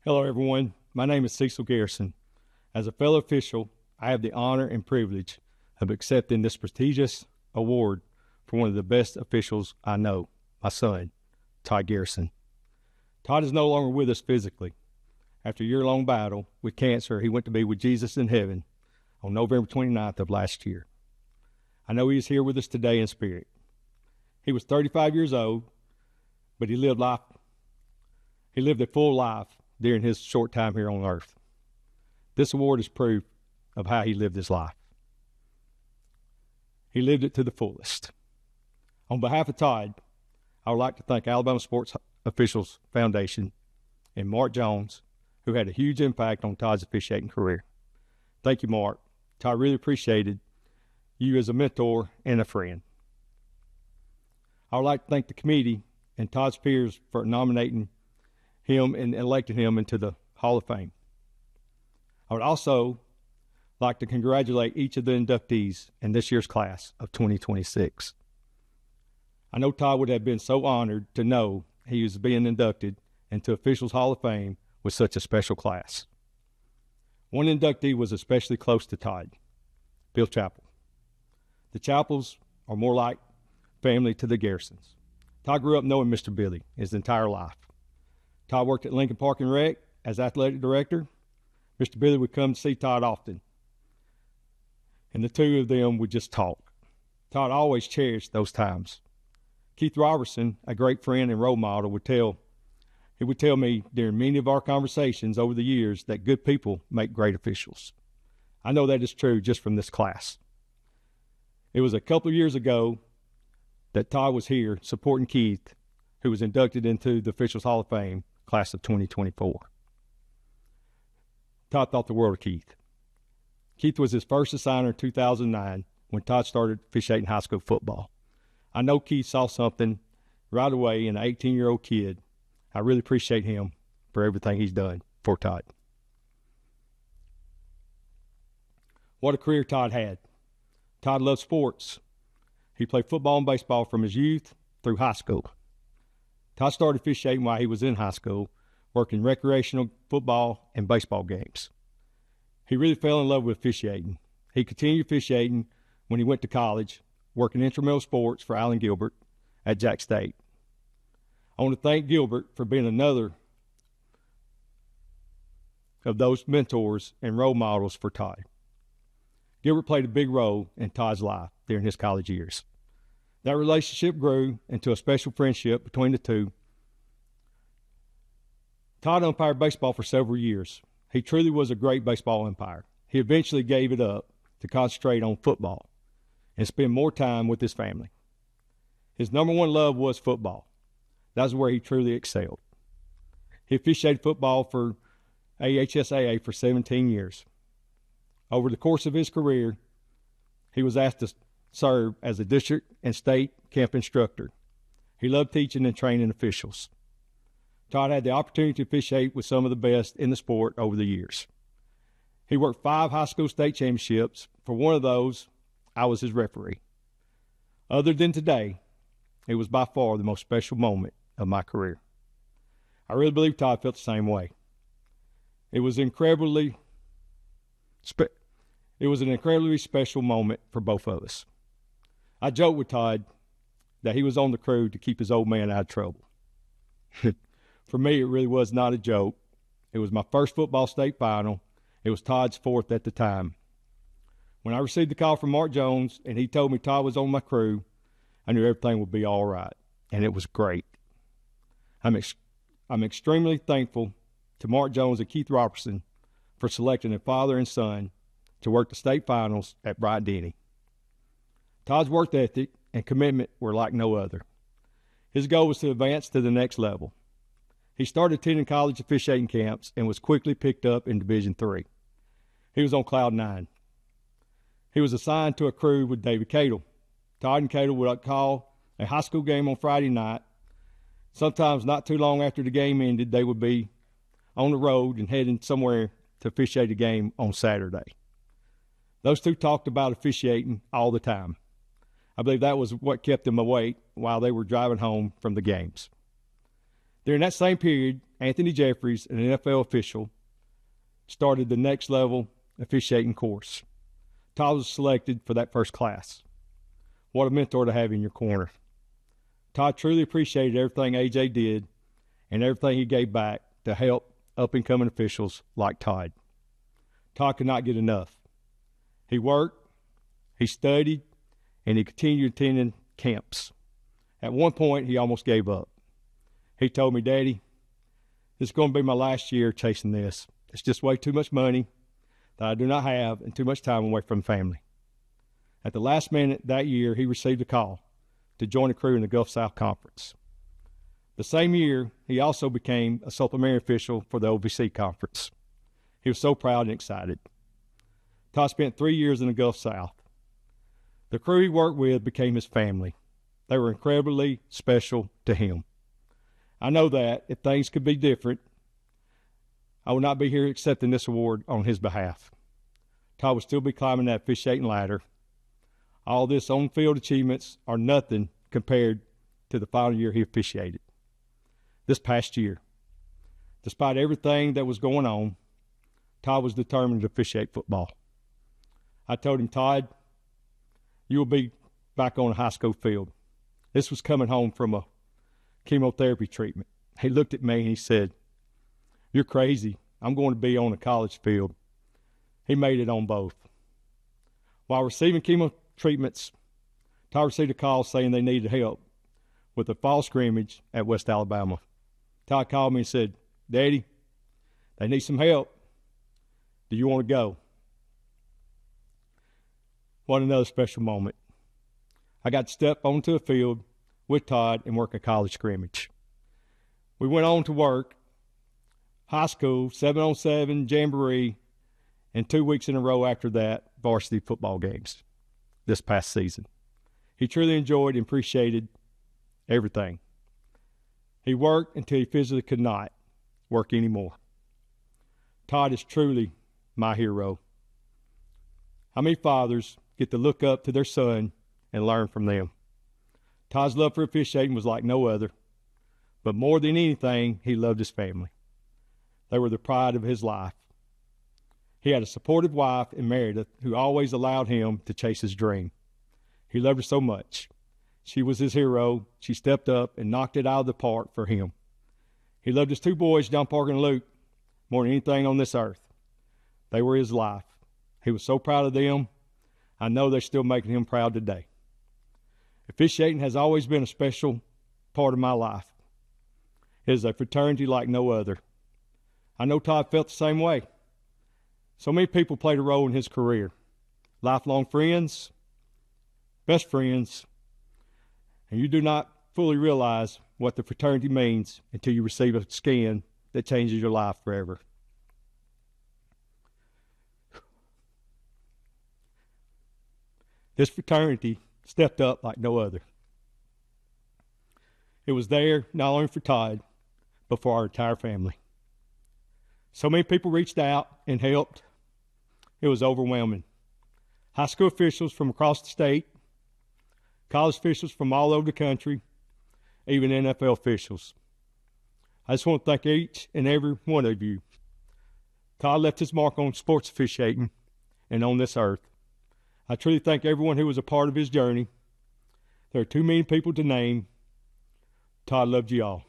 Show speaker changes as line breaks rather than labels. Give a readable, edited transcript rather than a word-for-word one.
Hello, everyone. My name is Todd Garrison. As a fellow official, I have the honor and privilege of accepting this prestigious award for one of the best officials I know, my son, Todd Garrison. Todd is no longer with us physically. After a year-long battle with cancer, he went to be with Jesus in heaven on November 29th of last year. I know he is here with us today in spirit. He was 35 years old, but he lived a full life during his short time here on earth. This award is proof of how he lived his life. He lived it to the fullest. On behalf of Todd, I would like to thank Alabama Sports Officials Foundation and Mark Jones, who had a huge impact on Todd's officiating career. Thank you, Mark. Todd really appreciated you as a mentor and a friend. I would like to thank the committee and Todd's peers for nominating him and electing him into the Hall of Fame. I would also like to congratulate each of the inductees in this year's class of 2026. I know Todd would have been so honored to know he was being inducted into Officials Hall of Fame with such a special class. One inductee was especially close to Todd, Bill Chappell. The Chappells are more like family to the Garrisons. Todd grew up knowing Mr. Billy his entire life. Todd worked at Lincoln Park and Rec as athletic director. Mr. Billy would come to see Todd often, and the two of them would just talk. Todd always cherished those times. Keith Robertson, a great friend and role model, would tell me during many of our conversations over the years that good people make great officials. I know that is true just from this class. It was a couple of years ago that Todd was here supporting Keith, who was inducted into the Officials Hall of Fame, class of 2024. Todd thought the world of Keith. Keith was his first assigner in 2009 when Todd started officiating high school football. I know Keith saw something right away in an 18-year-old kid. I really appreciate him for everything he's done for Todd. What a career Todd had. Todd loved sports. He played football and baseball from his youth through high school. Todd started officiating while he was in high school, working recreational football and baseball games. He really fell in love with officiating. He continued officiating when he went to college, working intramural sports for Allen Gilbert at Jack State. I want to thank Gilbert for being another of those mentors and role models for Todd. Gilbert played a big role in Todd's life during his college years. That relationship grew into a special friendship between the two. Todd umpired baseball for several years. He truly was a great baseball umpire. He eventually gave it up to concentrate on football and spend more time with his family. His number one love was football. That's where he truly excelled. He officiated football for AHSAA for 17 years. Over the course of his career, he was asked to serve as a district and state camp instructor. He loved teaching and training officials. Todd had the opportunity to officiate with some of the best in the sport over the years. He worked 5 high school state championships. For one of those, I was his referee. Other than today, it was by far the most special moment of my career. I really believe Todd felt the same way. It was an incredibly special moment for both of us. I joked with Todd that he was on the crew to keep his old man out of trouble. For me, it really was not a joke. It was my first football state final. It was Todd's 4th at the time. When I received the call from Mark Jones and he told me Todd was on my crew, I knew everything would be all right, and it was great. I'm extremely thankful to Mark Jones and Keith Robertson for selecting a father and son to work the state finals at Bryant-Denny. Todd's work ethic and commitment were like no other. His goal was to advance to the next level. He started attending college officiating camps and was quickly picked up in Division III. He was on cloud 9. He was assigned to a crew with David Cadle. Todd and Cadle would call a high school game on Friday night. Sometimes not too long after the game ended, they would be on the road and heading somewhere to officiate a game on Saturday. Those two talked about officiating all the time. I believe that was what kept them awake while they were driving home from the games. During that same period, Anthony Jeffries, an NFL official, started the next level officiating course. Todd was selected for that first class. What a mentor to have in your corner. Todd truly appreciated everything AJ did and everything he gave back to help up-and-coming officials like Todd. Todd could not get enough. He worked, he studied, and he continued attending camps. At one point, he almost gave up. He told me, "Daddy, this is going to be my last year chasing this. It's just way too much money that I do not have and too much time away from family." At the last minute that year, he received a call to join a crew in the Gulf South Conference. The same year, he also became a supplementary official for the OVC Conference. He was so proud and excited. Todd spent 3 years in the Gulf South. The crew he worked with became his family. They were incredibly special to him. I know that if things could be different, I would not be here accepting this award on his behalf. Todd would still be climbing that officiating ladder. All this on-field achievements are nothing compared to the final year he officiated. This past year, despite everything that was going on, Todd was determined to officiate football. I told him, "Todd, you will be back on a high school field." This was coming home from a chemotherapy treatment. He looked at me and he said, "You're crazy. I'm going to be on a college field." He made it on both. While receiving chemo treatments, Todd received a call saying they needed help with a fall scrimmage at West Alabama. Todd called me and said, "Daddy, they need some help. Do you want to go?" What another special moment. I got to step onto a field with Todd and work a college scrimmage. We went on to work high school, 7-on-7, jamboree, and 2 weeks in a row after that, varsity football games this past season. He truly enjoyed and appreciated everything. He worked until he physically could not work anymore. Todd is truly my hero. How many fathers get to look up to their son and learn from them? Todd's love for officiating was like no other, but more than anything, he loved his family. They were the pride of his life. He had a supportive wife in Meredith who always allowed him to chase his dream. He loved her so much. She was his hero. She stepped up and knocked it out of the park for him. He loved his 2 boys, John Parker and Luke, more than anything on this earth. They were his life. He was so proud of them. I know they're still making him proud today. Officiating has always been a special part of my life. It is a fraternity like no other. I know Todd felt the same way. So many people played a role in his career. Lifelong friends, best friends, and you do not fully realize what the fraternity means until you receive a scan that changes your life forever. This fraternity stepped up like no other. It was there not only for Todd, but for our entire family. So many people reached out and helped. It was overwhelming. High school officials from across the state, college officials from all over the country, even NFL officials. I just want to thank each and every one of you. Todd left his mark on sports officiating and on this earth. I truly thank everyone who was a part of his journey. There are too many people to name. Todd loved you all.